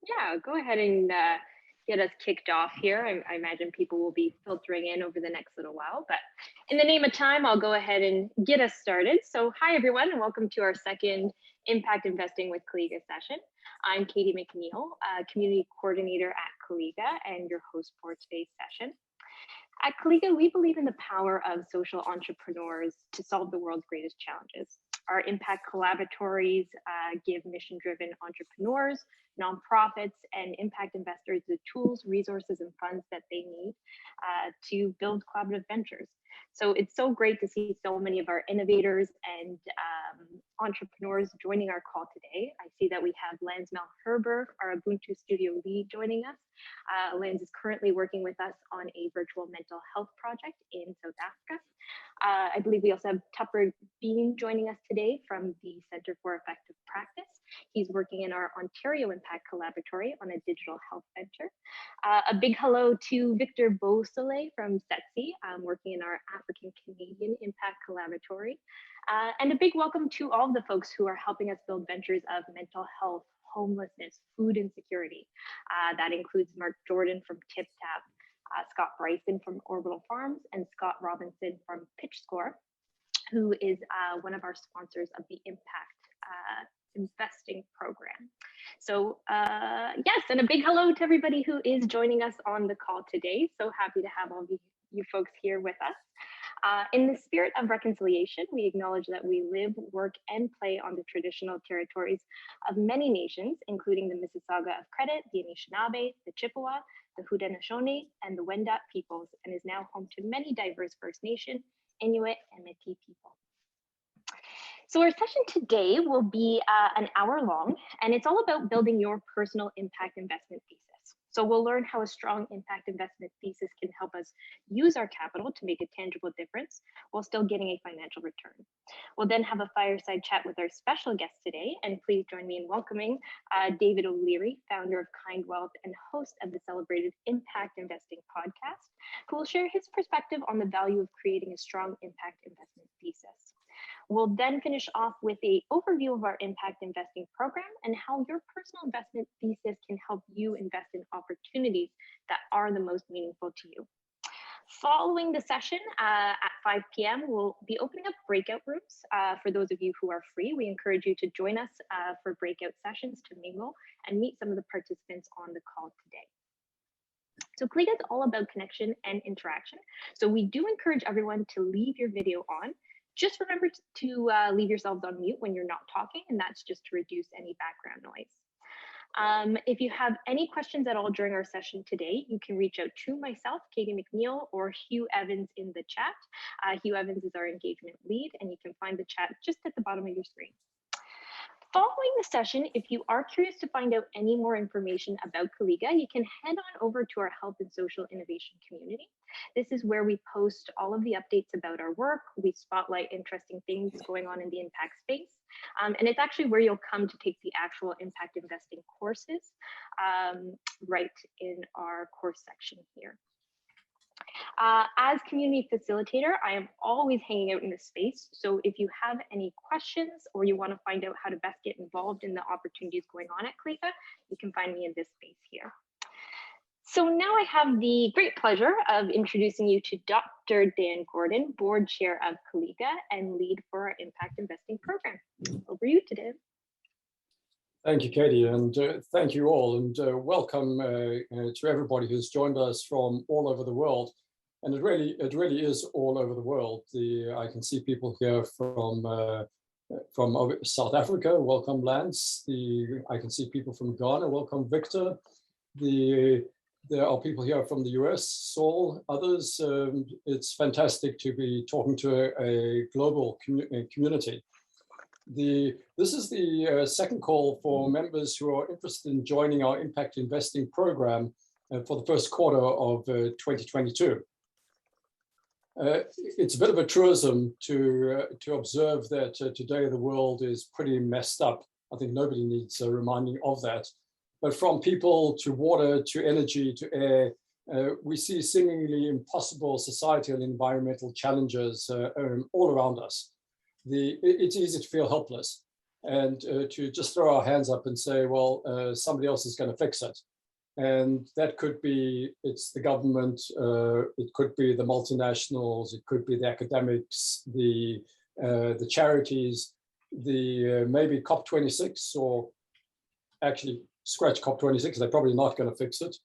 Yeah, go ahead and get us kicked off here. I imagine people will be filtering in over the next little while, but in the name of time, I'll go ahead and get us started. So hi, everyone, and welcome to our second Impact Investing with Colleaga session. I'm Katie McNeil, Community Coordinator at Colleaga and your host for today's session. At Colleaga, we believe in the power of social entrepreneurs to solve the world's greatest challenges. Our impact collaboratories give mission-driven entrepreneurs, nonprofits, and impact investors the tools, resources, and funds that they need to build collaborative ventures. So it's so great to see so many of our innovators and entrepreneurs joining our call today. I see that we have Lance Malherber, our Ubuntu Studio lead, joining us. Lance is currently working with us on a virtual mental health project in South Africa. I believe we also have Tupper Bean joining us today from the Center for Effective Practice. He's working in our Ontario Impact Collaboratory on a digital health venture. A big hello to Victor Beausoleil from SETSI, working in our African Canadian Impact Collaboratory. And a big welcome to all of the folks who are helping us build ventures of mental health, homelessness, food insecurity. That includes Mark Jordan from TipTap, Scott Bryson from Orbital Farms, and Scott Robinson from PitchScore, who is one of our sponsors of the Impact Investing Program. So yes, and a big hello to everybody who is joining us on the call today. So happy to have all of you folks here with us. In the spirit of reconciliation, we acknowledge that we live, work, and play on the traditional territories of many nations, including the Mississauga of Credit, the Anishinaabe, the Chippewa, the Haudenosaunee, and the Wendat peoples, and is now home to many diverse First Nation, Inuit, and Métis people. So our session today will be an hour long, and it's all about building your personal impact investment thesis. So we'll learn how a strong impact investment thesis can help us use our capital to make a tangible difference while still getting a financial return. We'll then have a fireside chat with our special guest today, and please join me in welcoming David OLeary, founder of Kind Wealth and host of the celebrated Impact Investing podcast, who will share his perspective on the value of creating a strong impact investment thesis. We'll then finish off with an overview of our impact investing program and how your personal investment thesis can help you invest in opportunities that are the most meaningful to you. Following the session at 5 p.m., we'll be opening up breakout rooms. For those of you who are free, we encourage you to join us for breakout sessions to mingle and meet some of the participants on the call today. So Colleaga is all about connection and interaction. So we do encourage everyone to leave your video on. Just remember to leave yourselves on mute when you're not talking, and that's just to reduce any background noise. If you have any questions at all during our session today, you can reach out to myself, Katie McNeil, or Hugh Evans in the chat. Hugh Evans is our engagement lead, and you can find the chat just at the bottom of your screen. Following the session, if you are curious to find out any more information about Colleaga, you can head on over to our Health and Social Innovation community. This is where we post all of the updates about our work. We spotlight interesting things going on in the impact space. And it's actually where you'll come to take the actual impact investing courses right in our course section here. As community facilitator, I am always hanging out in this space. So if you have any questions or you want to find out how to best get involved in the opportunities going on at Colleaga, you can find me in this space here. So now I have the great pleasure of introducing you to Dr. Dan Gordon, board chair of Colleaga and lead for our impact investing program. Over you today. Thank you, Katie, and thank you all, and welcome to everybody who's joined us from all over the world. And it really is all over the world. I can see people here from South Africa. Welcome, Lance. I can see people from Ghana. Welcome, Victor. There are people here from the US, Saul, others. It's fantastic to be talking to a global community. This is the second call for members who are interested in joining our impact investing program for the first quarter of 2022. It's a bit of a truism to observe that today the world is pretty messed up. I think nobody needs a reminding of that. But from people to water to energy to air, we see seemingly impossible societal and environmental challenges all around us. It's easy to feel helpless. and to just throw our hands up and say, well, somebody else is going to fix it. And that could be, it's the government, it could be the multinationals, it could be the academics, the charities, the maybe COP26, or actually scratch COP26, they're probably not going to fix it.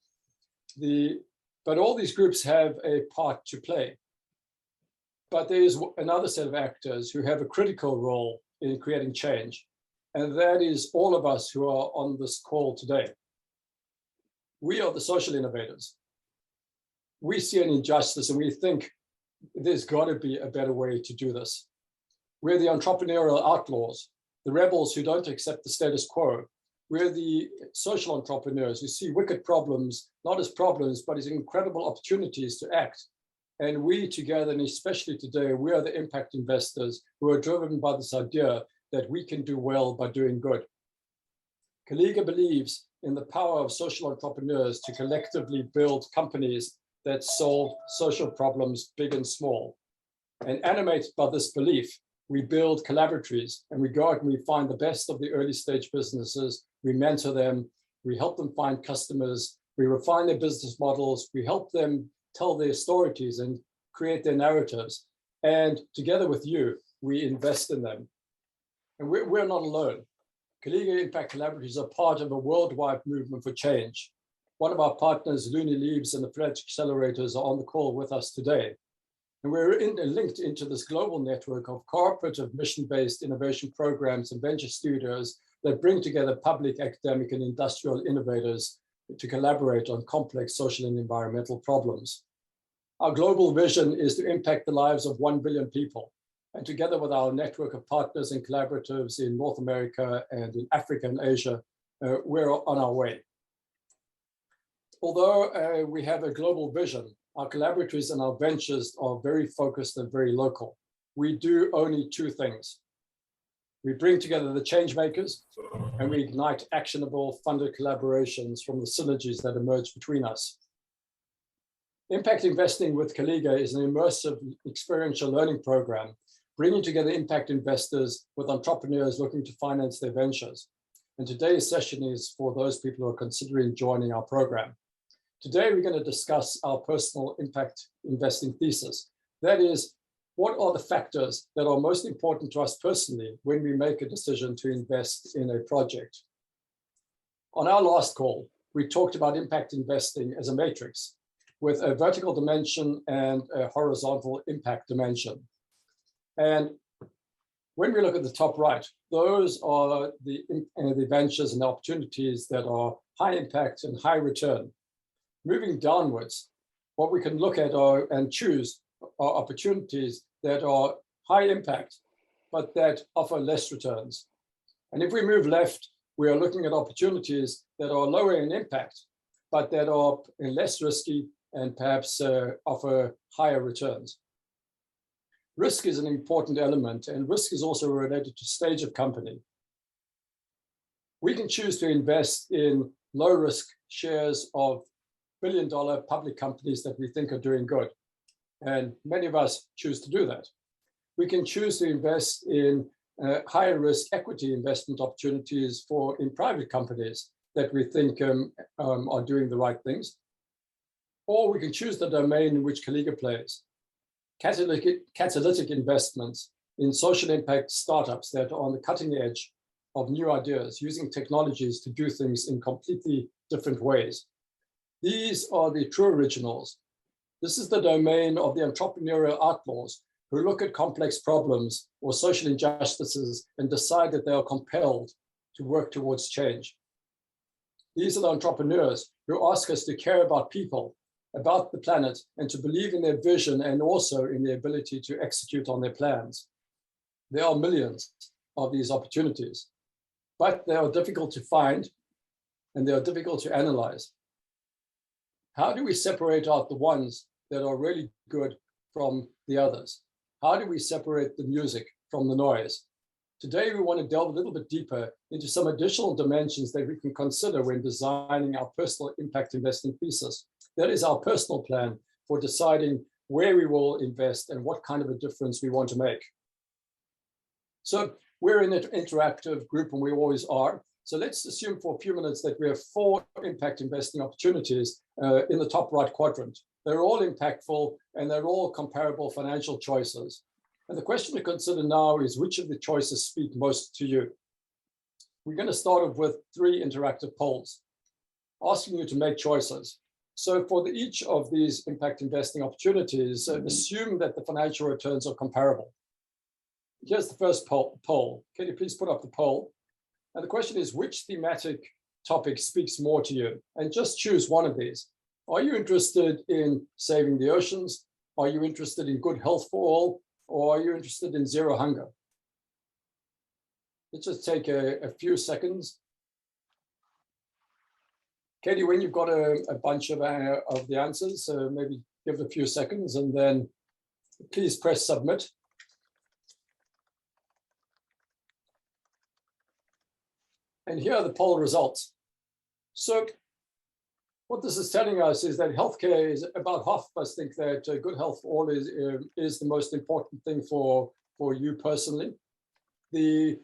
But all these groups have a part to play. But there is another set of actors who have a critical role in creating change. And that is all of us who are on this call today. We are the social innovators. We see an injustice and we think there's got to be a better way to do this. We're the entrepreneurial outlaws, the rebels who don't accept the status quo. We're the social entrepreneurs who see wicked problems, not as problems, but as incredible opportunities to act. And we together, and especially today, we are the impact investors who are driven by this idea that we can do well by doing good. Colleaga believes in the power of social entrepreneurs to collectively build companies that solve social problems, big and small. And animated by this belief, we build collaboratories and we go out and we find the best of the early stage businesses, we mentor them, we help them find customers, we refine their business models, we help them tell their stories and create their narratives. And together with you, we invest in them. And we're not alone. Colleaga Impact Collaboratories are part of a worldwide movement for change. One of our partners, Looney Leaves and the Fledge Accelerators, are on the call with us today. And we're linked into this global network of cooperative mission-based innovation programs and venture studios that bring together public, academic, and industrial innovators to collaborate on complex social and environmental problems. Our global vision is to impact the lives of 1 billion people. And together with our network of partners and collaboratives in North America and in Africa and Asia, we're on our way. Although we have a global vision, our collaboratories and our ventures are very focused and very local. We do only two things. We bring together the change makers and we ignite actionable funded collaborations from the synergies that emerge between us. Impact Investing with Colleaga is an immersive experiential learning program, bringing together impact investors with entrepreneurs looking to finance their ventures. And today's session is for those people who are considering joining our program. Today, we're going to discuss our personal impact investing thesis. That is, what are the factors that are most important to us personally when we make a decision to invest in a project? On our last call, we talked about impact investing as a matrix with a vertical dimension and a horizontal impact dimension. And when we look at the top right, those are the ventures and the opportunities that are high impact and high return. Moving downwards, what we can look at and choose are opportunities that are high impact, but that offer less returns. And if we move left, we are looking at opportunities that are lower in impact, but that are less risky and perhaps offer higher returns. Risk is an important element, and risk is also related to stage of company. We can choose to invest in low risk shares of billion-dollar public companies that we think are doing good. And many of us choose to do that. We can choose to invest in higher risk equity investment opportunities in private companies that we think are doing the right things. Or we can choose the domain in which Colleaga plays. Catalytic investments in social impact startups that are on the cutting edge of new ideas, using technologies to do things in completely different ways. These are the true originals. This is the domain of the entrepreneurial outlaws who look at complex problems or social injustices and decide that they are compelled to work towards change. These are the entrepreneurs who ask us to care about people, about the planet, and to believe in their vision and also in their ability to execute on their plans. There are millions of these opportunities, but they are difficult to find and they are difficult to analyze. How do we separate out the ones that are really good from the others? How do we separate the music from the noise? Today, we want to delve a little bit deeper into some additional dimensions that we can consider when designing our personal impact investing thesis. That is our personal plan for deciding where we will invest and what kind of a difference we want to make. So We're an interactive group, and we always are. So let's assume for a few minutes that we have 4 impact investing opportunities in the top right quadrant. They're all impactful, and they're all comparable financial choices. And the question to consider now is, which of the choices speak most to you? We're going to start off with 3 interactive polls, asking you to make choices. So for each of these impact investing opportunities, assume that the financial returns are comparable. Here's the first poll. Can you please put up the poll? And the question is, which thematic topic speaks more to you? And just choose one of these. Are you interested in saving the oceans? Are you interested in good health for all? Or are you interested in zero hunger? Let's just take a few seconds. Katie, when you've got a bunch of the answers, maybe give it a few seconds and then please press submit. And here are the poll results. So what this is telling us is that healthcare is about half of us think that good health for all is the most important thing for you personally. The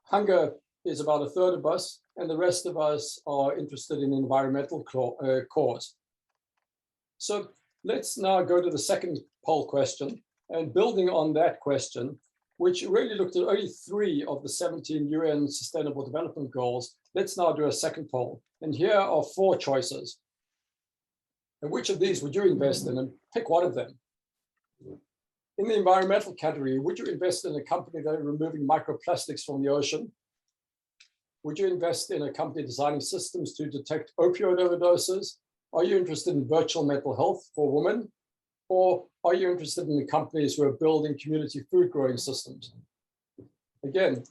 hunger is about a third of us, and the rest of us are interested in environmental cause. So let's now go to the second poll question, and building on that question, which really looked at only 3 of the 17 UN Sustainable Development Goals, let's now do a second poll. And here are 4 choices. And which of these would you invest in? And pick one of them. In the environmental category, would you invest in a company that is removing microplastics from the ocean? Would you invest in a company designing systems to detect opioid overdoses? Are you interested in virtual mental health for women? Or are you interested in the companies who are building community food growing systems? Again,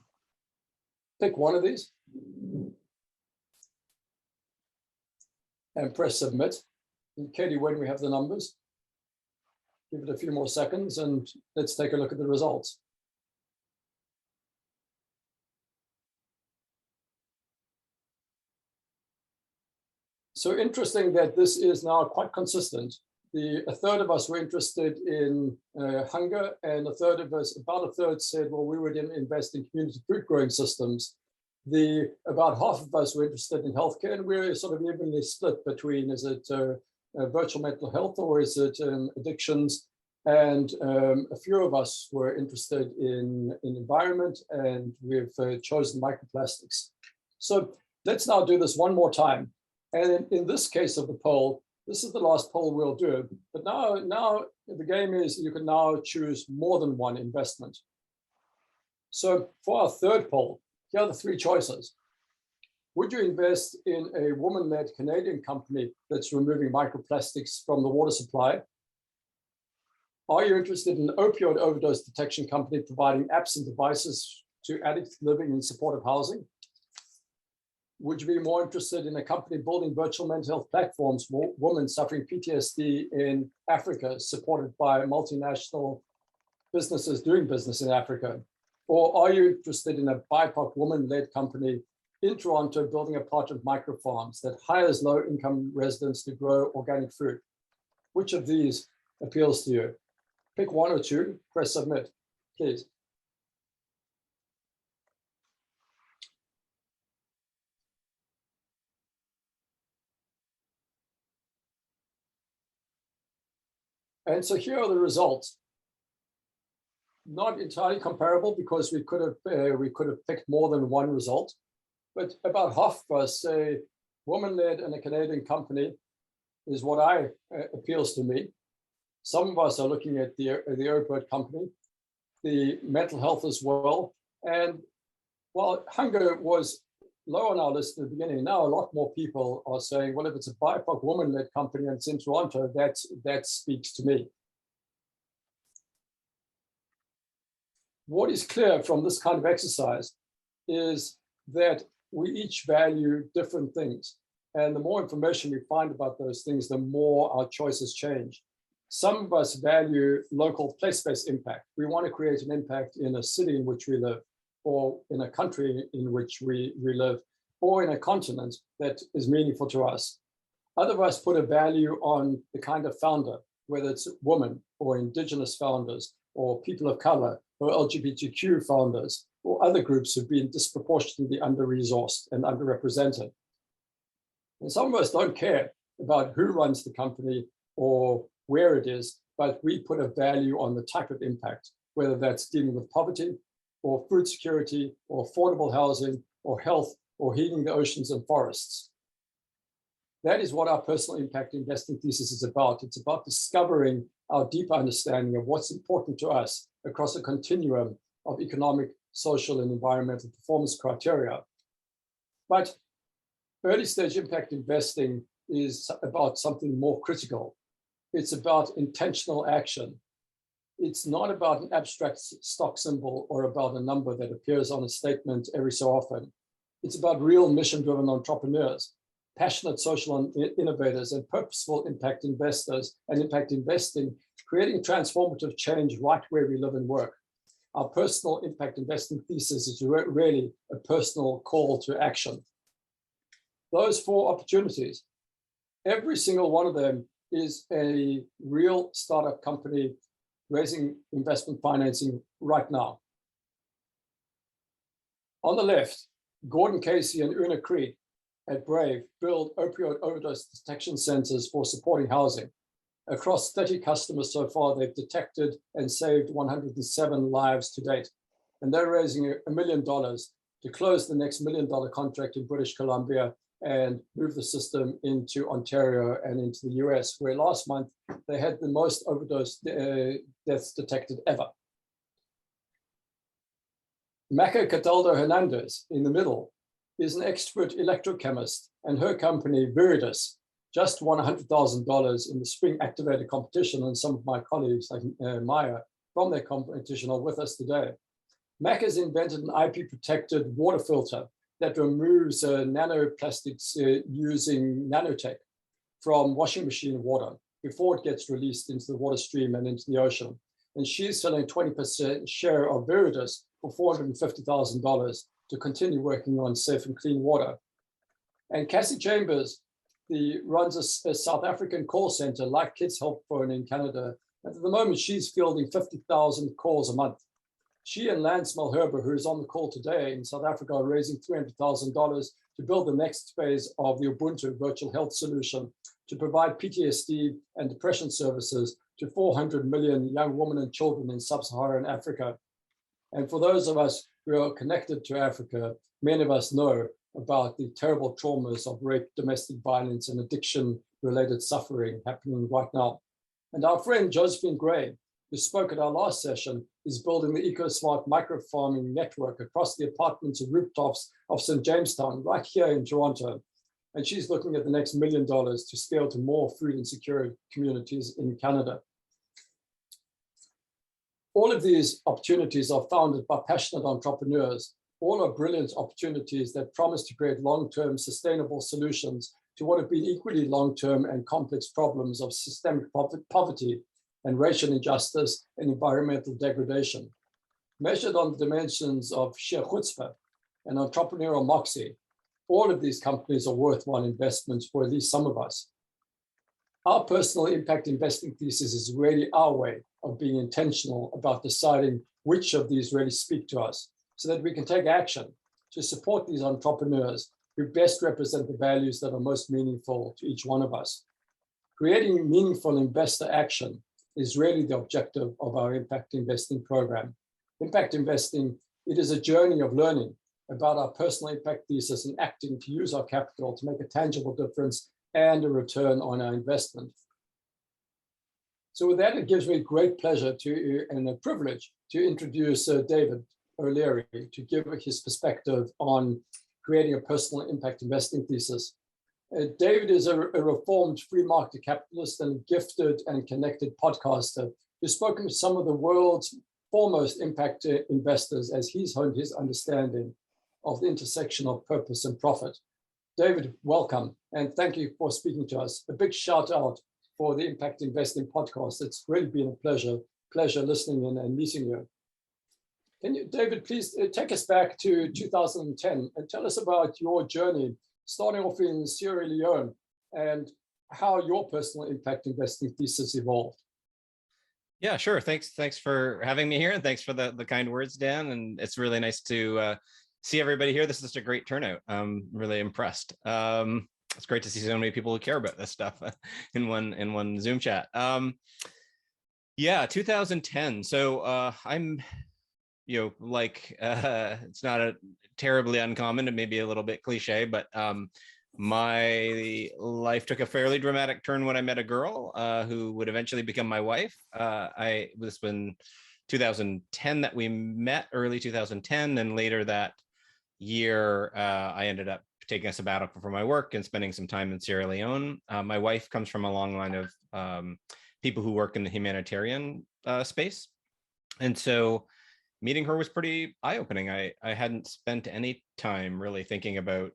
pick one of these and press submit. And Katie, when we have the numbers, give it a few more seconds and let's take a look at the results. So interesting that this is now quite consistent. A third of us were interested in hunger, and about a third said, well, we would invest in community food growing systems. About half of us were interested in healthcare, and we're sort of evenly split between, is it virtual mental health or is it addictions? And a few of us were interested in environment, and we've chosen microplastics. So let's now do this one more time. And in this case of the poll, this is the last poll we'll do. But now the game is you can now choose more than one investment. So for our third poll, here are the 3 choices. Would you invest in a woman-led Canadian company that's removing microplastics from the water supply? Are you interested in an opioid overdose detection company providing apps and devices to addicts living in supportive housing? Would you be more interested in a company building virtual mental health platforms for women suffering PTSD in Africa, supported by multinational businesses doing business in Africa? Or are you interested in a BIPOC woman-led company in Toronto building a plot of microfarms that hires low-income residents to grow organic food? Which of these appeals to you? Pick one or 2, press submit, please. And so here are the results. Not entirely comparable because we could have picked more than one result, but about half of us say woman-led and a Canadian company is what appeals to me. Some of us are looking at the opioid company, the mental health as well, and while hunger was low on our list at the beginning, now a lot more people are saying, well, if it's a BIPOC woman-led company and it's in Toronto, that speaks to me. What is clear from this kind of exercise is that we each value different things. And the more information we find about those things, the more our choices change. Some of us value local place-based impact. We want to create an impact in a city in which we live, or in a country in which we live, or in a continent that is meaningful to us. Other of us put a value on the kind of founder, whether it's women or indigenous founders or people of color or LGBTQ founders, or other groups who've been disproportionately under-resourced and underrepresented. And some of us don't care about who runs the company or where it is, but we put a value on the type of impact, whether that's dealing with poverty or food security or affordable housing or health or healing the oceans and forests. That is what our personal impact investing thesis is about. It's about discovering our deep understanding of what's important to us across a continuum of economic, social, and environmental performance criteria. But early stage impact investing is about something more critical. It's about intentional action. It's not about an abstract stock symbol or about a number that appears on a statement every so often. It's about real mission-driven entrepreneurs, passionate social innovators, and purposeful impact investors and impact investing, creating transformative change right where we live and work. Our personal impact investing thesis is really a personal call to action. Those 4 opportunities, every single one of them is a real startup company raising investment financing right now. On the left, Gordon Casey and Una Creed at Brave build opioid overdose detection centers for supporting housing. Across 30 customers so far, they've detected and saved 107 lives to date. And they're raising $1 million to close the next $1 million contract in British Columbia and move the system into Ontario and into the US, where last month they had the most overdose deaths detected ever. Maca Cataldo Hernandez in the middle is an expert electrochemist, and her company, Viridis, just won $100,000 in the spring activator competition, and some of my colleagues, like Maya, from their competition are with us today. Mac has invented an IP-protected water filter that removes nanoplastics using nanotech from washing machine water before it gets released into the water stream and into the ocean. And she's selling 20% share of Viridis for $450,000 to continue working on safe and clean water. And Cassie Chambers runs a South African call center like Kids Help Phone in Canada. And at the moment, she's fielding 50,000 calls a month. She and Lance Malherbe, who is on the call today in South Africa, are raising $300,000 to build the next phase of the Ubuntu virtual health solution to provide PTSD and depression services to 400 million young women and children in sub-Saharan Africa. And for those of us who are connected to Africa, many of us know about the terrible traumas of rape, domestic violence, and addiction-related suffering happening right now. And our friend Josephine Gray, who spoke at our last session, is building the EcoSmart microfarming network across the apartments and rooftops of St. Jamestown, right here in Toronto. And she's looking at the next $1 million to scale to more food insecure communities in Canada. All of these opportunities are founded by passionate entrepreneurs. All are brilliant opportunities that promise to create long-term sustainable solutions to what have been equally long-term and complex problems of systemic poverty and racial injustice and environmental degradation. Measured on the dimensions of sheer chutzpah and entrepreneurial moxie, all of these companies are worthwhile investments for at least some of us. Our personal impact investing thesis is really our way of being intentional about deciding which of these really speak to us so that we can take action to support these entrepreneurs who best represent the values that are most meaningful to each one of us. Creating meaningful investor action is really the objective of our impact investing program. Impact investing, it is a journey of learning about our personal impact thesis and acting to use our capital to make a tangible difference and a return on our investment. So with that, it gives me great pleasure and a privilege to introduce David OLeary to give his perspective on creating a personal impact investing thesis. David is a reformed free market capitalist and a gifted and connected podcaster who's spoken to some of the world's foremost impact investors as he's honed his understanding of the intersection of purpose and profit. David, welcome, and thank you for speaking to us. A big shout out for the Impact Investing podcast. It's really been a pleasure listening in and meeting you. Can you, David, please take us back to 2010 and tell us about your journey, starting off in Sierra Leone, and how your personal impact investing thesis evolved. Yeah, sure. Thanks for having me here, and thanks for the kind words, Dan. And it's really nice to see everybody here. This is just a great turnout. I'm really impressed. It's great to see so many people who care about this stuff in one Zoom chat. Yeah, 2010. So I'm, it's not a terribly uncommon and maybe a little bit cliche, but my life took a fairly dramatic turn when I met a girl who would eventually become my wife. This was in 2010 that we met, early 2010, and later that year I ended up taking a sabbatical from my work and spending some time in Sierra Leone. My wife comes from a long line of people who work in the humanitarian space, and so meeting her was pretty eye-opening. I hadn't spent any time really thinking about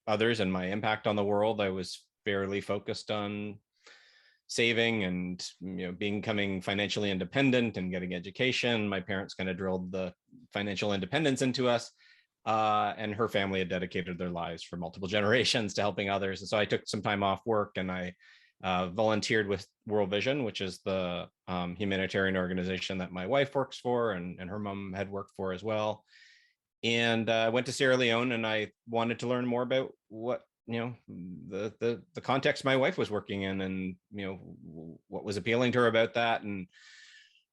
others and my impact on the world. I was fairly focused on saving and becoming financially independent and getting education. My parents kind of drilled the financial independence into us, and her family had dedicated their lives for multiple generations to helping others. And so I took some time off work and I volunteered with World Vision, which is the humanitarian organization that my wife works for and her mom had worked for as well. And I went to Sierra Leone, and I wanted to learn more about what the context my wife was working in, and what was appealing to her about that. And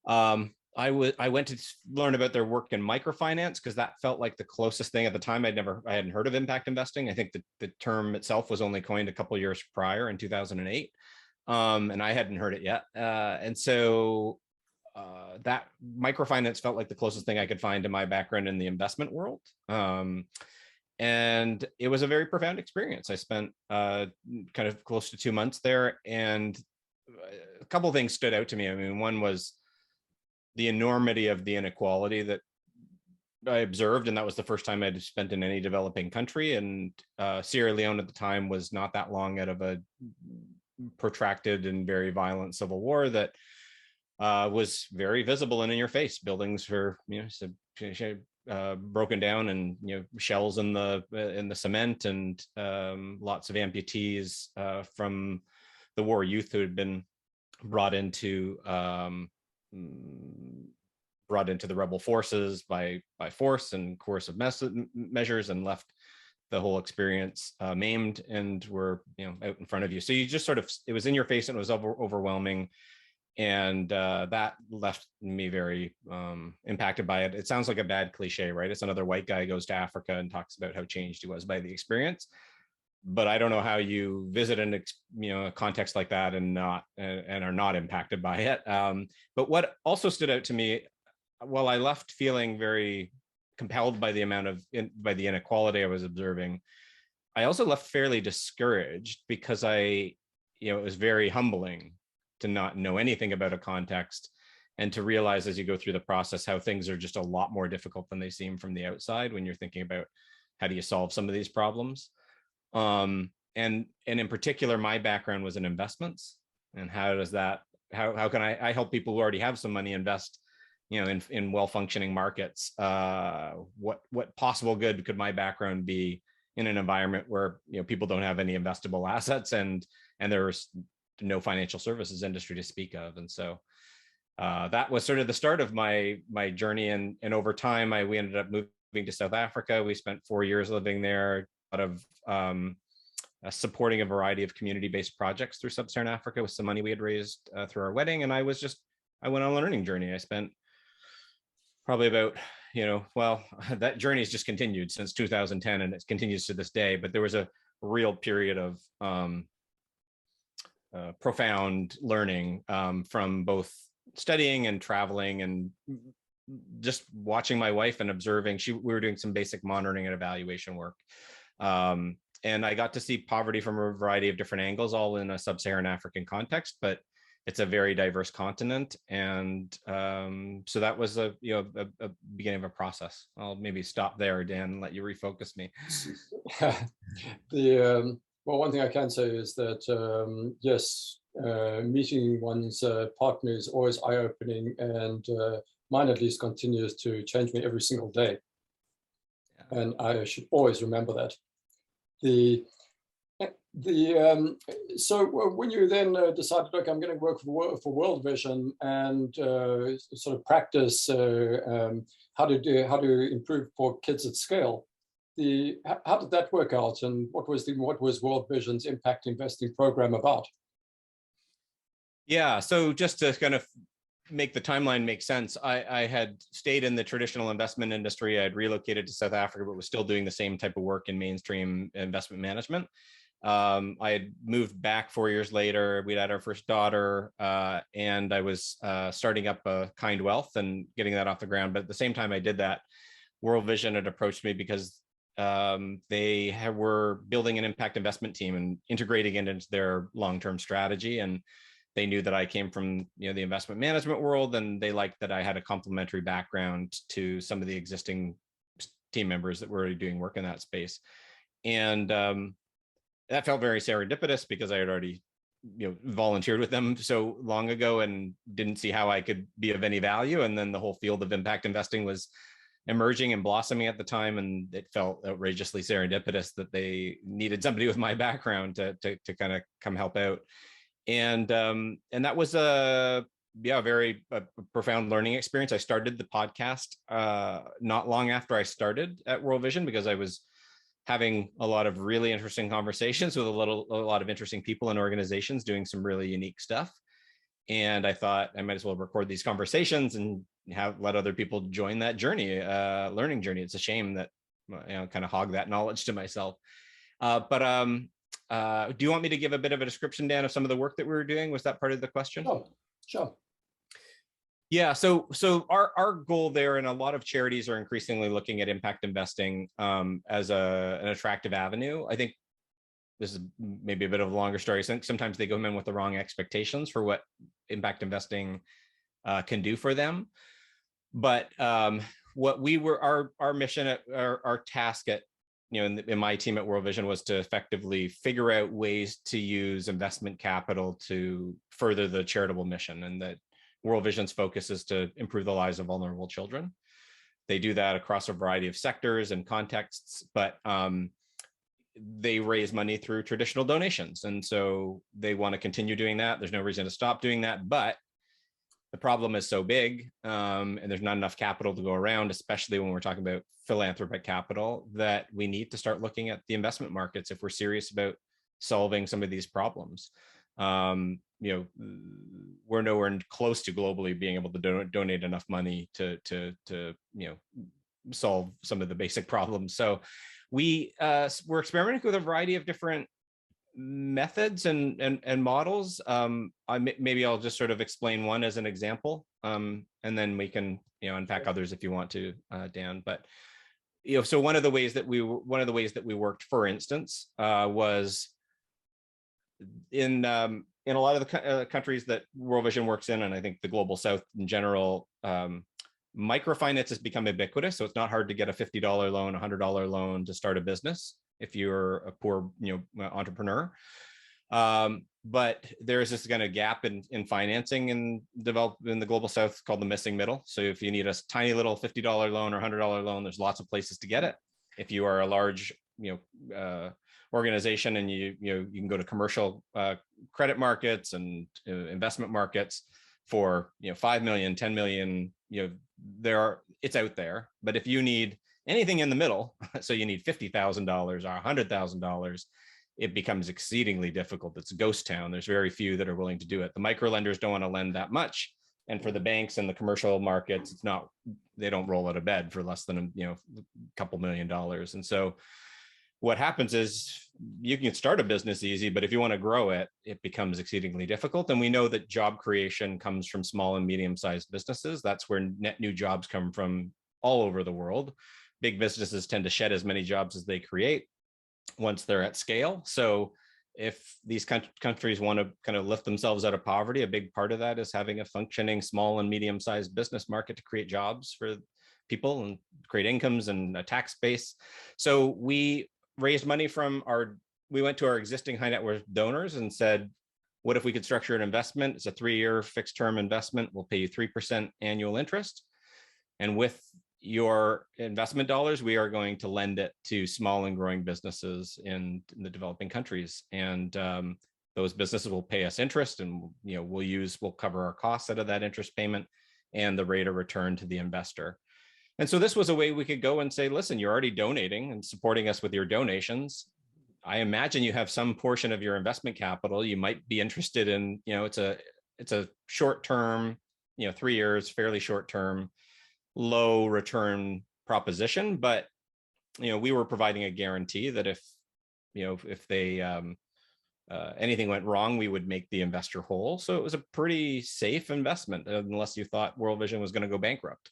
I went to learn about their work in microfinance because that felt like the closest thing at the time. I hadn't heard of impact investing. I think the term itself was only coined a couple of years prior in 2008, and I hadn't heard it yet. And so that microfinance felt like the closest thing I could find to my background in the investment world. And it was a very profound experience. I spent kind of close to 2 months there, and a couple of things stood out to me. I mean, one was the enormity of the inequality that I observed, and that was the first time I'd spent in any developing country. And Sierra Leone at the time was not that long out of a protracted and very violent civil war that was very visible and in your face. Buildings were, broken down, and shells in the cement, and lots of amputees from the war youth who had been brought into the rebel forces by force and coercive measures, and left the whole experience maimed and were out in front of you. So you just it was in your face, and it was overwhelming. And that left me very impacted by it. It sounds like a bad cliche, right? It's another white guy goes to Africa and talks about how changed he was by the experience. But I don't know how you visit a context like that and are not impacted by it. But what also stood out to me, while I left feeling very compelled by the inequality I was observing, I also left fairly discouraged, because it was very humbling to not know anything about a context, and to realize as you go through the process how things are just a lot more difficult than they seem from the outside when you're thinking about how do you solve some of these problems. And in particular, my background was in investments, and how can I help people who already have some money invest in well-functioning markets? What possible good could my background be in an environment where people don't have any investable assets, and there's no financial services industry to speak of? And so that was sort of the start of my journey. And over time, we ended up moving to South Africa. We spent 4 years living there, a lot of supporting a variety of community-based projects through sub-Saharan Africa with some money we had raised through our wedding. And I went on a learning journey. I spent probably about, that journey has just continued since 2010, and it continues to this day. But there was a real period of profound learning from both studying and traveling, and just watching my wife and observing. We were doing some basic monitoring and evaluation work. And I got to see poverty from a variety of different angles, all in a sub-Saharan African context, but it's a very diverse continent. And so that was a beginning of a process. I'll maybe stop there, Dan, and let you refocus me. Well, one thing I can say is that, yes, meeting one's partner is always eye-opening, and mine at least continues to change me every single day. Yeah. And I should always remember that. So when you then decided, look, I'm going to work for World Vision and sort of practice how to improve for kids at scale, how did that work out, and what was World Vision's impact investing program about? Yeah, so just to kind of make the timeline make sense, I had stayed in the traditional investment industry. I had relocated to South Africa, but was still doing the same type of work in mainstream investment management. I had moved back 4 years later. We'd had our first daughter, and I was starting up Kind Wealth and getting that off the ground. But at the same time I did that, World Vision had approached me because they were building an impact investment team and integrating it into their long-term strategy. And they knew that I came from the investment management world, and they liked that I had a complementary background to some of the existing team members that were already doing work in that space. And that felt very serendipitous because I had already volunteered with them so long ago and didn't see how I could be of any value. And then the whole field of impact investing was emerging and blossoming at the time, and it felt outrageously serendipitous that they needed somebody with my background to kind of come help out. And that was a very profound learning experience. I started the podcast not long after I started at World Vision because I was having a lot of really interesting conversations with a lot of interesting people and organizations doing some really unique stuff. And I thought I might as well record these conversations and let other people join that journey, learning journey. It's a shame that kind of hog that knowledge to myself. Do you want me to give a bit of a description, Dan, of some of the work that we were doing? Was that part of the question? Oh, sure. Yeah, so our goal there, and a lot of charities are increasingly looking at impact investing as an attractive avenue. I think this is maybe a bit of a longer story. I think sometimes they go in with the wrong expectations for what impact investing can do for them. But what our mission, our task at in my team at World Vision was to effectively figure out ways to use investment capital to further the charitable mission, and that World Vision's focus is to improve the lives of vulnerable children. They do that across a variety of sectors and contexts, but they raise money through traditional donations. And so they want to continue doing that. There's no reason to stop doing that, but the problem is so big and there's not enough capital to go around, especially when we're talking about philanthropic capital, that we need to start looking at the investment markets if we're serious about solving some of these problems. We're nowhere close to globally being able to donate enough money to solve some of the basic problems. So we're experimenting with a variety of different methods and models. Maybe I'll just sort of explain one as an example, and then we can unpack others if you want to, Dan. But so one of the ways that we worked, for instance, was in a lot of the countries that World Vision works in, and I think the global South in general, microfinance has become ubiquitous. So it's not hard to get a $50 loan, $100 loan to start a business if you're a poor entrepreneur. But there's this kind of gap in financing in the global South called the missing middle. So if you need a tiny little $50 loan or $100 loan, there's lots of places to get it. If you are a large organization and you can go to commercial credit markets and investment markets for 5 million, 10 million, it's out there. But if you need anything in the middle, so you need $50,000 or $100,000, it becomes exceedingly difficult. It's a ghost town. There's very few that are willing to do it. The micro lenders don't want to lend that much, and for the banks and the commercial markets, they don't roll out of bed for less than a couple $1 million. And so what happens is you can start a business easy, but if you want to grow it, it becomes exceedingly difficult. And we know that job creation comes from small and medium-sized businesses. That's where net new jobs come from all over the world. Big businesses tend to shed as many jobs as they create once they're at scale. So if these countries want to kind of lift themselves out of poverty, a big part of that is having a functioning small and medium-sized business market to create jobs for people and create incomes and a tax base. So we raised money we went to our existing high net worth donors and said, what if we could structure an investment? It's a 3-year fixed term investment. We'll pay you 3% annual interest. And with your investment dollars, we are going to lend it to small and growing businesses in the developing countries. And those businesses will pay us interest, and we'll cover our costs out of that interest payment and the rate of return to the investor. And so this was a way we could go and say, listen, you're already donating and supporting us with your donations. I imagine you have some portion of your investment capital you might be interested in. It's a short term, 3 years, fairly short term, low return proposition, but we were providing a guarantee that if they anything went wrong, we would make the investor whole. So it was a pretty safe investment, unless you thought World Vision was going to go bankrupt.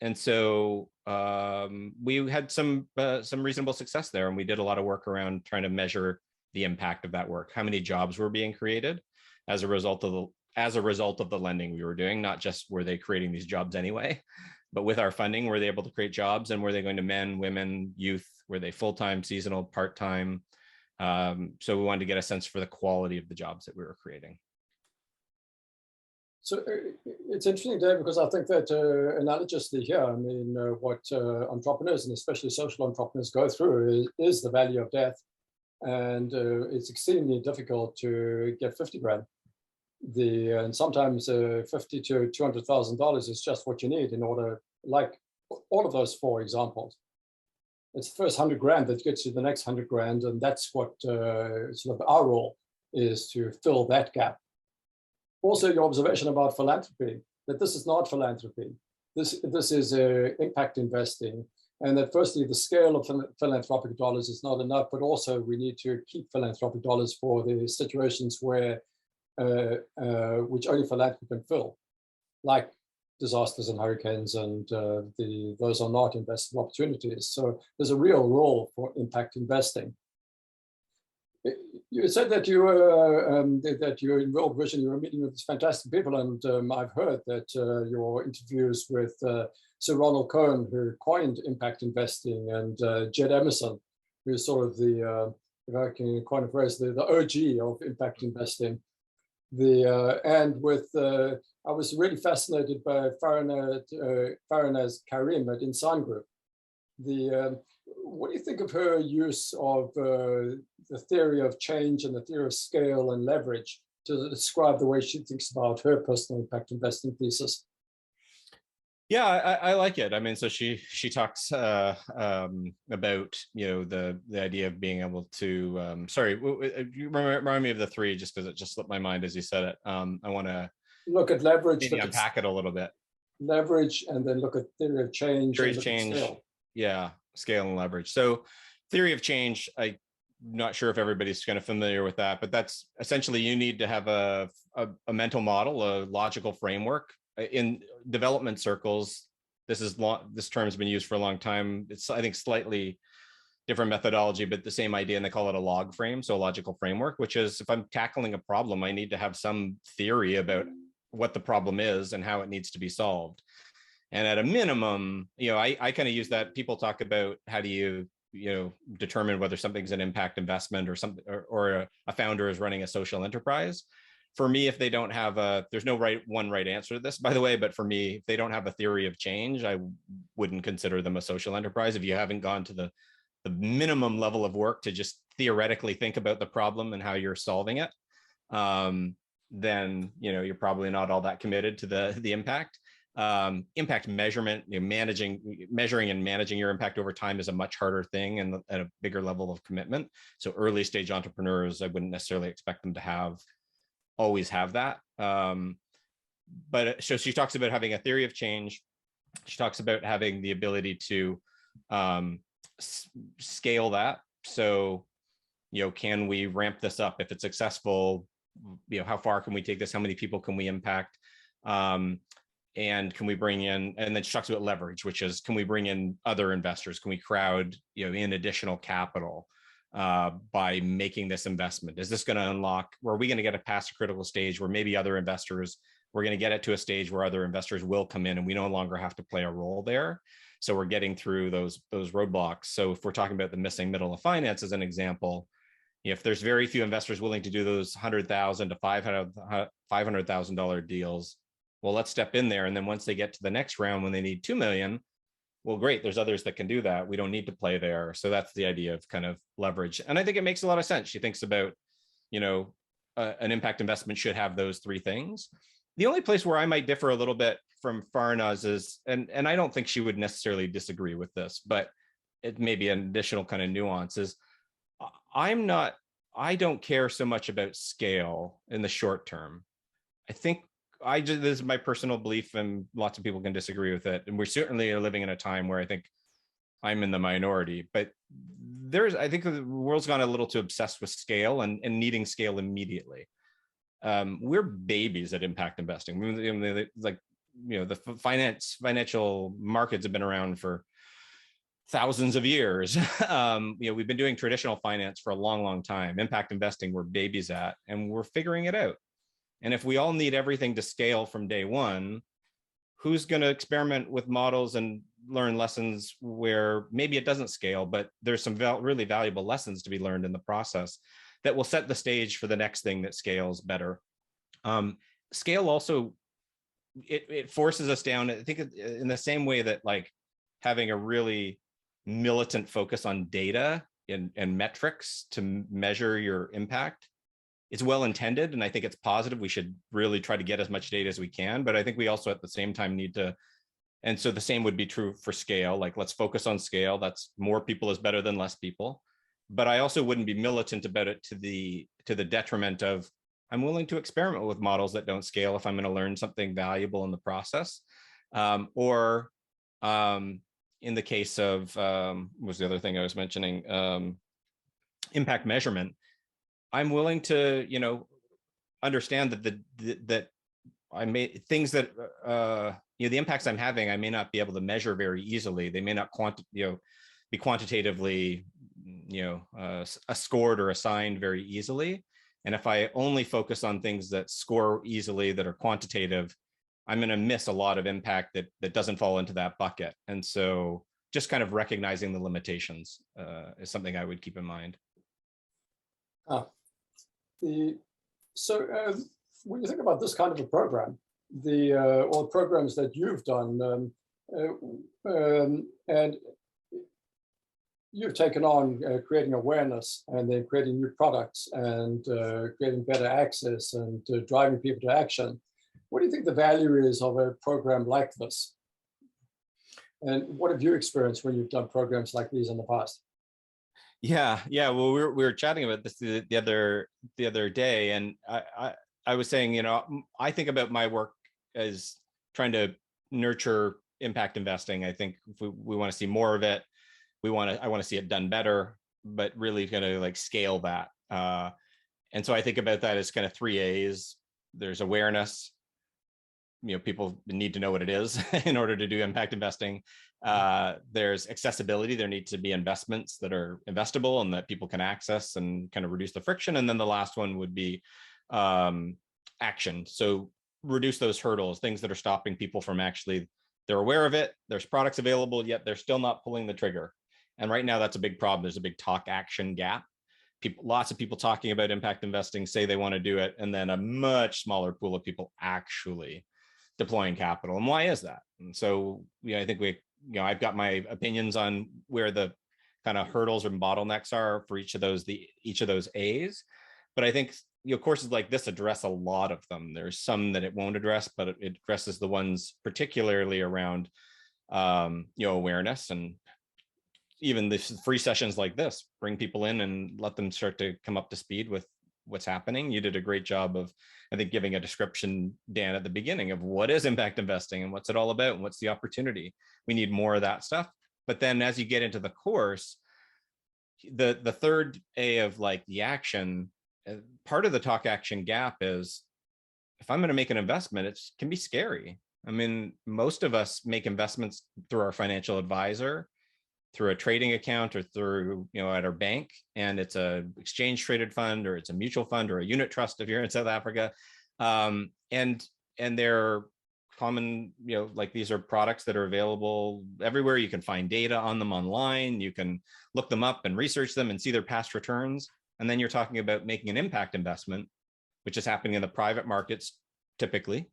And so we had some reasonable success there, and we did a lot of work around trying to measure the impact of that work. How many jobs were being created as a result of the lending we were doing? Not just were they creating these jobs anyway, but with our funding, were they able to create jobs, and were they going to men, women, youth? Were they full-time, seasonal, part-time? So we wanted to get a sense for the quality of the jobs that we were creating. So it's interesting, Dave, because I think that analogously here, what entrepreneurs, and especially social entrepreneurs, go through is the valley of death. And it's extremely difficult to get 50 grand. And sometimes 50 to $200,000 is just what you need in order, like all of those 4 examples. It's the first 100 grand that gets you the next 100 grand. And that's what sort of our role is, to fill that gap. Also, your observation about philanthropy, that this is not philanthropy. This is impact investing. And that firstly, the scale of philanthropic dollars is not enough, but also we need to keep philanthropic dollars for the situations where which only philanthropy can fill, like disasters and hurricanes, and those are not investment opportunities. So there's a real role for impact investing. You said that you were in World Vision, you were meeting with these fantastic people, and I've heard that your interviews with Sir Ronald Cohen, who coined impact investing, and Jed Emerson, who's sort of the, if I can coin a phrase, the OG of impact investing. And with, I was really fascinated by Farnaz Karim at Insign Group. What do you think of her use of the theory of change and the theory of scale and leverage to describe the way she thinks about her personal impact investing thesis? Yeah, I like it. I mean, so she talks about the idea of being able to. Sorry, you remind me of the 3, just because it just slipped my mind as you said it. I want to look at leverage. Maybe unpack it a little bit. Leverage, and then look at theory of change. Theory of change. Yeah, scale and leverage. So, theory of change. I'm not sure if everybody's kind of familiar with that, but that's essentially you need to have a mental model, a logical framework. In development circles, this term has been used for a long time. It's, I think, slightly different methodology, but the same idea, and they call it a log frame, so a logical framework, which is if I'm tackling a problem, I need to have some theory about what the problem is and how it needs to be solved. And at a minimum, I kind of use that. People talk about how do you determine whether something's an impact investment or something, or a founder is running a social enterprise. For me, if they don't have there's no one right answer to this, by the way, but for me, if they don't have a theory of change, I wouldn't consider them a social enterprise. If you haven't gone to the minimum level of work to just theoretically think about the problem and how you're solving it, then you're probably not all that committed to the impact. Impact measurement, measuring and managing your impact over time is a much harder thing and at a bigger level of commitment. So early stage entrepreneurs, I wouldn't necessarily expect them to always have that. But so she talks about having a theory of change. She talks about having the ability to scale that. So, can we ramp this up if it's successful? How far can we take this? How many people can we impact? And can we bring in, and then she talks about leverage, which is, can we bring in other investors? Can we crowd, in additional capital by making this investment? Is this going to unlock, or are we going to get it past a critical stage where maybe other investors, we're going to get it to a stage where other investors will come in and we no longer have to play a role there. So we're getting through those roadblocks. So if we're talking about the missing middle of finance as an example, if there's very few investors willing to do those $100,000 to $500,000 deals, well, let's step in there. And then once they get to the next round, when they need 2 million, well, great, there's others that can do that. We don't need to play there. So that's the idea of kind of leverage. And I think it makes a lot of sense. She thinks about, an impact investment should have those three things. The only place where I might differ a little bit from Farnaz is, and I don't think she would necessarily disagree with this, but it may be an additional kind of nuance, is I don't care so much about scale in the short term. I think this is my personal belief, and lots of people can disagree with it. And we certainly are living in a time where I think I'm in the minority, but I think the world's gone a little too obsessed with scale and needing scale immediately. We're babies at impact investing. The financial markets have been around for thousands of years. We've been doing traditional finance for a long, long time. Impact investing, we're babies at, and we're figuring it out. And if we all need everything to scale from day one, who's going to experiment with models and learn lessons where maybe it doesn't scale, but there's some really valuable lessons to be learned in the process that will set the stage for the next thing that scales better. Scale also, it forces us down, I think, in the same way that like having a really militant focus on data and metrics to measure your impact. It's well intended, and I think it's positive. We should really try to get as much data as we can, but I think we also at the same time need to, and so the same would be true for scale. Like, let's focus on scale. That's more people is better than less people. But I also wouldn't be militant about it to the detriment of, I'm willing to experiment with models that don't scale if I'm going to learn something valuable in the process. Or in the case of, what was the other thing I was mentioning? Impact measurement. I'm willing to, understand that I may things that the impacts I'm having, I may not be able to measure very easily. They may not be quantitatively scored or assigned very easily. And if I only focus on things that score easily, that are quantitative, I'm going to miss a lot of impact that doesn't fall into that bucket. And so just kind of recognizing the limitations is something I would keep in mind. When you think about this kind of a program, or programs that you've done, and you've taken on creating awareness and then creating new products and creating better access and driving people to action. What do you think the value is of a program like this? And what have you experienced when you've done programs like these in the past? Yeah. Well, we were chatting about this the other day, and I was saying, I think about my work as trying to nurture impact investing. I think if we want to see more of it, I want to see it done better, but really going to like scale that. And so I think about that as kind of 3 A's. There's awareness. People need to know what it is in order to do impact investing. There's accessibility. There need to be investments that are investable and that people can access and kind of reduce the friction. And then the last one would be action. So reduce those hurdles, things that are stopping people from actually, they're aware of it, there's products available, yet they're still not pulling the trigger. And right now that's a big problem. There's a big talk action gap. Lots of people talking about impact investing say they want to do it, and then a much smaller pool of people actually deploying capital. And why is that? And so, I think I've got my opinions on where the kind of hurdles and bottlenecks are for each of those A's. But I think, courses like this address a lot of them. There's some that it won't address, but it addresses the ones particularly around, awareness, and even the free sessions like this, bring people in and let them start to come up to speed with what's happening. You did a great job of, I think, giving a description, Dan, at the beginning of what is impact investing and what's it all about and what's the opportunity. We need more of that stuff. But then as you get into the course, the third A of like the action, part of the talk action gap is, if I'm going to make an investment, it can be scary. I mean, most of us make investments through our financial advisor, through a trading account, or through, at our bank, and it's a exchange traded fund, or it's a mutual fund, or a unit trust if you're in South Africa. And they're common, like these are products that are available everywhere. You can find data on them online. You can look them up and research them and see their past returns. And then you're talking about making an impact investment, which is happening in the private markets typically.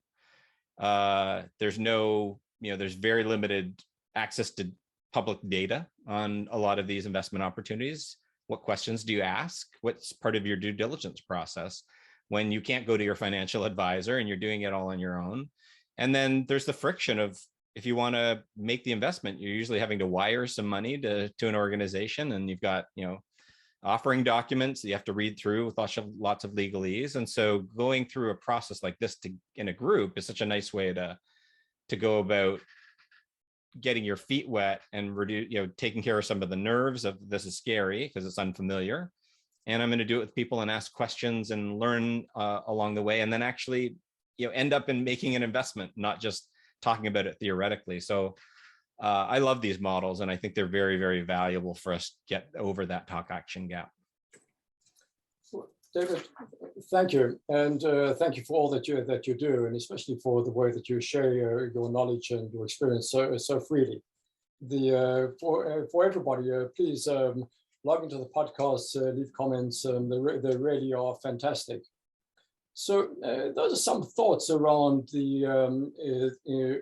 There's no, there's very limited access to public data on a lot of these investment opportunities. What questions do you ask? What's part of your due diligence process when you can't go to your financial advisor and you're doing it all on your own? And then there's the friction of, if you want to make the investment, you're usually having to wire some money to an organization, and you've got, offering documents that you have to read through with lots of legalese. And so going through a process like this in a group is such a nice way to go about getting your feet wet and taking care of some of the nerves of, this is scary because it's unfamiliar. And I'm going to do it with people and ask questions and learn along the way, and then actually, end up in making an investment, not just talking about it theoretically. So I love these models, and I think they're very, very valuable for us to get over that talk action gap. David, thank you, and thank you for all that you do, and especially for the way that you share your knowledge and your experience so freely. For everybody, please log into the podcast, leave comments. They really are fantastic. So those are some thoughts around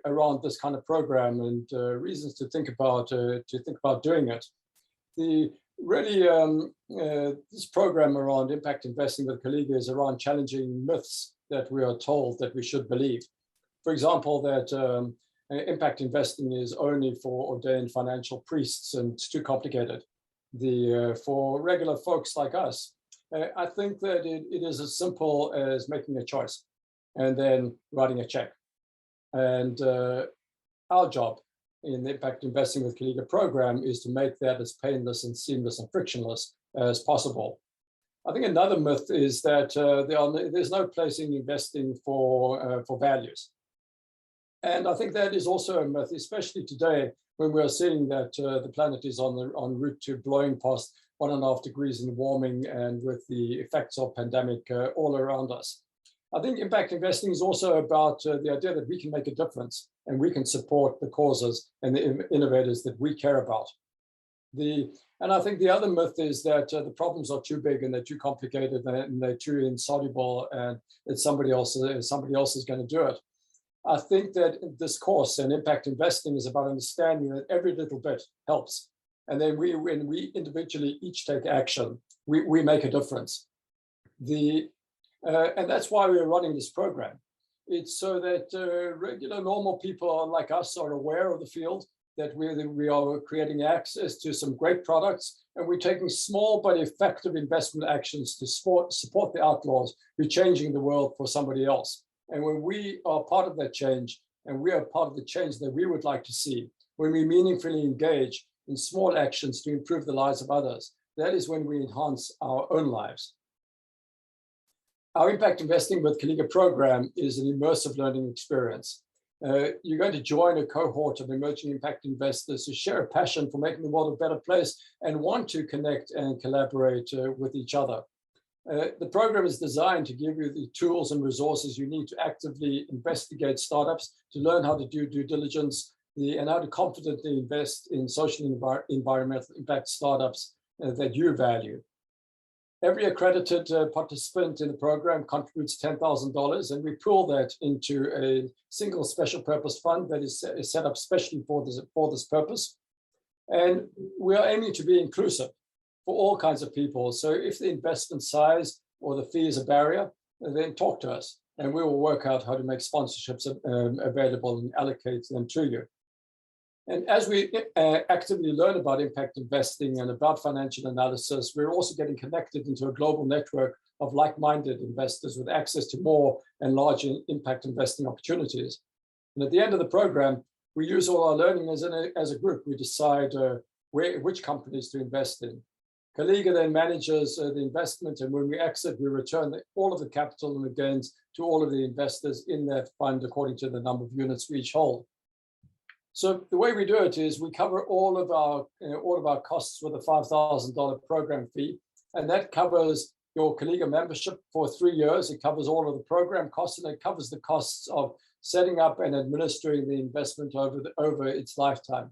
around this kind of program, and reasons to think about doing it. This program around impact investing with Colleaga is around challenging myths that we are told that we should believe. For example, that impact investing is only for ordained financial priests and it's too complicated. For regular folks like us, I think that it is as simple as making a choice and then writing a check. And our job in the Impact Investing with Colleaga program is to make that as painless and seamless and frictionless as possible. I think another myth is that there's no place in investing for values. And I think that is also a myth, especially today when we are seeing that the planet is en route to blowing past 1.5 degrees in warming, and with the effects of pandemic all around us. I think impact investing is also about the idea that we can make a difference and we can support the causes and the innovators that we care about. And I think the other myth is that the problems are too big and they're too complicated and they're too insoluble, and that somebody else is going to do it. I think that this course and impact investing is about understanding that every little bit helps. And then when we individually each take action, we make a difference. And that's why we're running this program. It's so that regular, normal people like us are aware of the field, that we are creating access to some great products, and we're taking small but effective investment actions to support the outlaws who are changing the world for somebody else. And when we are part of that change, and we are part of the change that we would like to see, when we meaningfully engage in small actions to improve the lives of others, that is when we enhance our own lives. Our Impact Investing with Colleaga program is an immersive learning experience. You're going to join a cohort of emerging impact investors who share a passion for making the world a better place and want to connect and collaborate with each other. The program is designed to give you the tools and resources you need to actively investigate startups, to learn how to do due diligence, and how to confidently invest in social and environmental impact startups that you value. Every accredited participant in the program contributes $10,000, and we pool that into a single special purpose fund that is set up specially for this purpose. And we are aiming to be inclusive for all kinds of people. So if the investment size or the fee is a barrier, then talk to us, and we will work out how to make sponsorships available and allocate them to you. And as we actively learn about impact investing and about financial analysis, we're also getting connected into a global network of like-minded investors with access to more and larger impact investing opportunities. And at the end of the program, we use all our learning as a group. We decide which companies to invest in. Colleaga then manages the investment, and when we exit, we return all of the capital and the gains to all of the investors in that fund according to the number of units we each hold. So the way we do it is we cover all of our costs with a $5,000 program fee, and that covers your Colleaga membership for 3 years. It covers all of the program costs, and it covers the costs of setting up and administering the investment over its lifetime.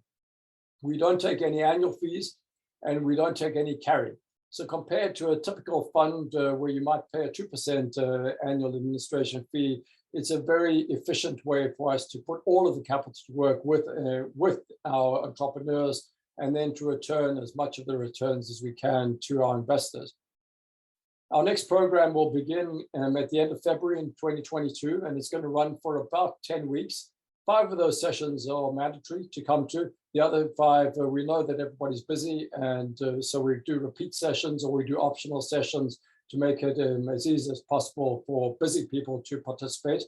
We don't take any annual fees, and we don't take any carry. So compared to a typical fund where you might pay a 2% annual administration fee, it's a very efficient way for us to put all of the capital to work with our entrepreneurs, and then to return as much of the returns as we can to our investors. Our next program will begin at the end of February in 2022, and it's going to run for about 10 weeks. 5 of those sessions are mandatory to come to. The other 5, we know that everybody's busy, and so we do repeat sessions or we do optional sessions to make it as easy as possible for busy people to participate.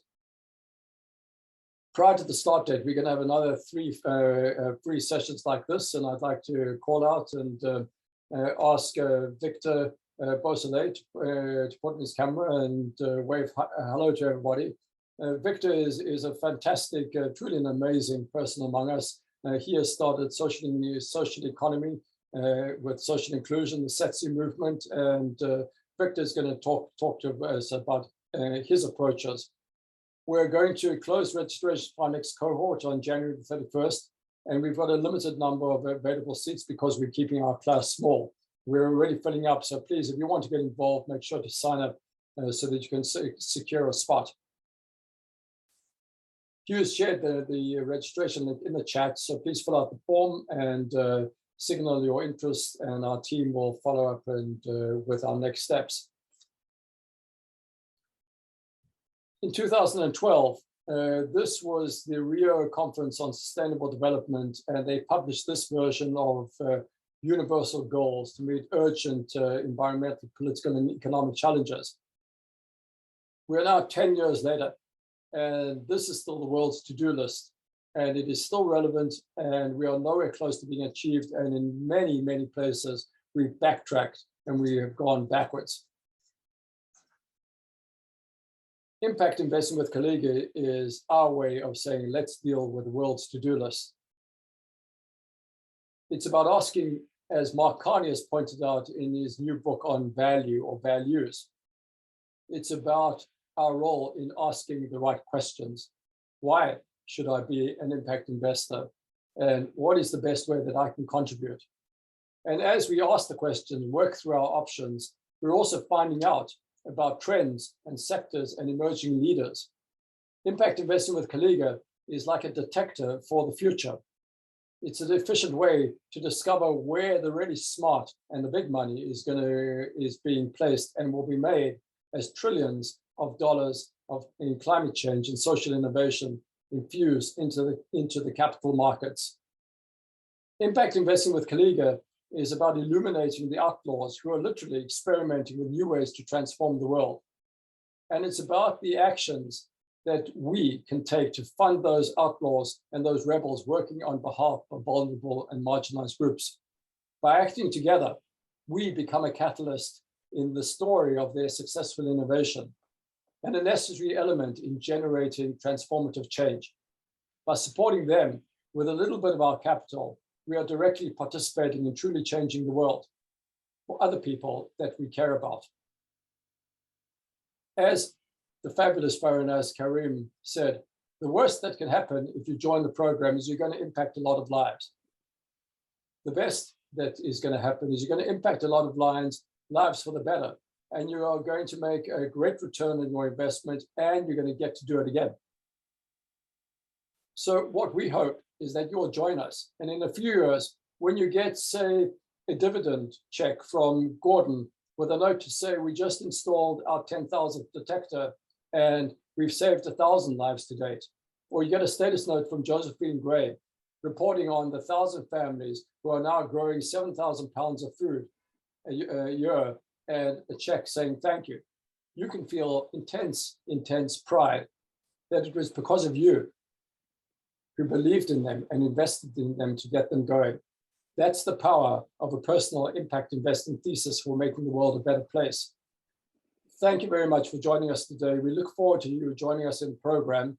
Prior to the start date, we're going to have another 3 free sessions like this, and I'd like to call out and ask Victor Beausoleil to put in his camera and wave hello to everybody. Victor is a fantastic, truly an amazing person among us. He has started social economy with social inclusion, the SETSI movement, and Victor is going to talk to us about his approaches. We're going to close registration for our next cohort on January the 31st, and we've got a limited number of available seats because we're keeping our class small. We're already filling up, so please, if you want to get involved, make sure to sign up so that you can secure a spot. Hugh shared the registration link in the chat, so please fill out the form and signal your interest, and our team will follow up and with our next steps. In 2012, this was the Rio Conference on Sustainable Development, and they published this version of universal goals to meet urgent environmental, political, and economic challenges. We're now 10 years later, and this is still the world's to-do list, and it is still relevant, and we are nowhere close to being achieved, and in many, many places, we've backtracked and we have gone backwards. Impact investing with Colleaga is our way of saying, let's deal with the world's to-do list. It's about asking, as Mark Carney has pointed out in his new book on value or values, it's about our role in asking the right questions. Why should I be an impact investor? And what is the best way that I can contribute? And as we ask the questions, work through our options, we're also finding out about trends and sectors and emerging leaders. Impact investing with Colleaga is like a detector for the future. It's an efficient way to discover where the really smart and the big money is being placed and will be made as trillions of dollars in climate change and social innovation infused into the capital markets. Impact investing with Colleaga is about illuminating the outlaws who are literally experimenting with new ways to transform the world. And it's about the actions that we can take to fund those outlaws and those rebels working on behalf of vulnerable and marginalized groups. By acting together, we become a catalyst in the story of their successful innovation and a necessary element in generating transformative change. By supporting them with a little bit of our capital, we are directly participating in truly changing the world for other people that we care about. As the fabulous Farinaz Karim said, the worst that can happen if you join the program is you're going to impact a lot of lives. The best that is going to happen is you're going to impact a lot of lives for the better, and you are going to make a great return on your investment, and you're going to get to do it again. So what we hope is that you'll join us, and in a few years, when you get, say, a dividend check from Gordon with a note to say, we just installed our 10,000th detector and we've saved 1,000 lives to date, or you get a status note from Josephine Gray reporting on the 1,000 families who are now growing 7,000 pounds of food a year, and a check saying thank you. You can feel intense pride that it was because of you who believed in them and invested in them to get them going. That's the power of a personal impact investing thesis for making the world a better place. Thank you very much for joining us today. We look forward to you joining us in the program.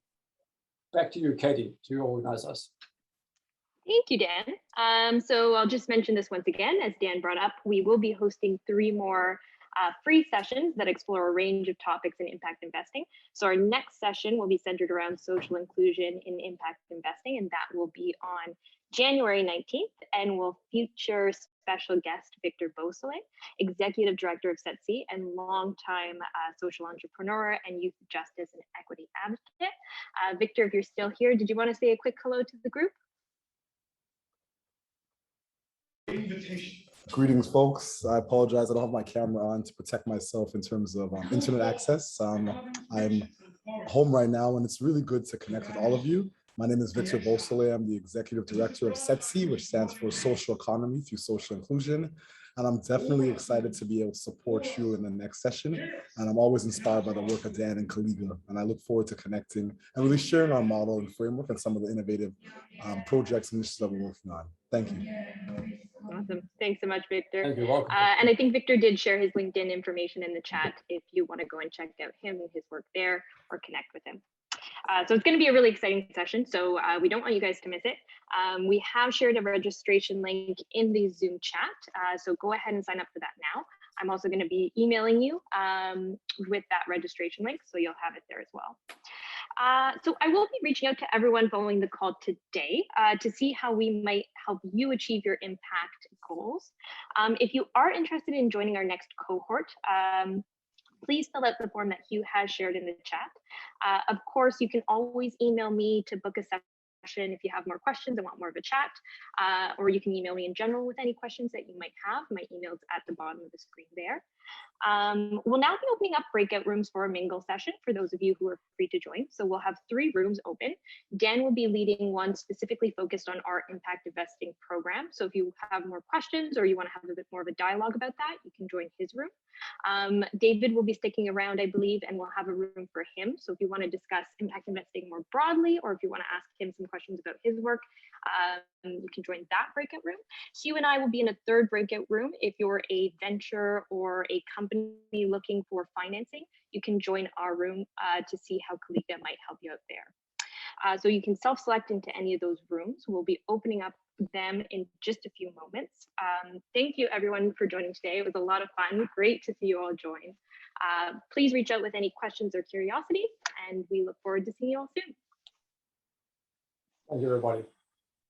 Back to you, Katie, to organize us. Thank you, Dan. So I'll just mention this once again, as Dan brought up, we will be hosting 3 more free sessions that explore a range of topics in impact investing. So our next session will be centered around social inclusion in impact investing, and that will be on January 19th, and will feature special guest Victor Beausoleil, Executive Director of Thesis and longtime social entrepreneur and youth justice and equity advocate. Victor, if you're still here, did you want to say a quick hello to the group? Greetings, folks. I apologize. I don't have my camera on to protect myself in terms of internet access. I'm home right now, and it's really good to connect with all of you. My name is Victor Beausoleil. I'm the Executive Director of Thesis, which stands for Social Economy through Social Inclusion. And I'm definitely excited to be able to support you in the next session. And I'm always inspired by the work of Dan and Colleaga. And I look forward to connecting and really sharing our model and framework and some of the innovative projects and initiatives that we're working on. Thank you. Awesome. Thanks so much, Victor. Thank you. Welcome. And I think Victor did share his LinkedIn information in the chat if you want to go and check out him and his work there or connect with him. So it's going to be a really exciting session, so we don't want you guys to miss it. We have shared a registration link in the Zoom chat, so go ahead and sign up for that now. I'm also going to be emailing you with that registration link, so you'll have it there as well. So I will be reaching out to everyone following the call today to see how we might help you achieve your impact goals. If you are interested in joining our next cohort, please fill out the form that Hugh has shared in the chat. Of course, you can always email me to book a session if you have more questions and want more of a chat, or you can email me in general with any questions that you might have. My email is at the bottom of the screen there. We'll now be opening up breakout rooms for a mingle session for those of you who are free to join. So we'll have 3 rooms open. Dan will be leading one specifically focused on our impact investing program. So if you have more questions or you want to have a bit more of a dialogue about that, you can join his room. David will be sticking around, I believe, and we'll have a room for him. So if you want to discuss impact investing more broadly, or if you want to ask him some questions about his work, you can join that breakout room. Hugh and I will be in a 3rd breakout room. If you're a venture or a company looking for financing, you can join our room to see how Colleaga might help you out there. So you can self-select into any of those rooms. We'll be opening up them in just a few moments. Thank you everyone for joining today. It was a lot of fun. Great to see you all join. Please reach out with any questions or curiosity, and we look forward to seeing you all soon. Thank you, everybody.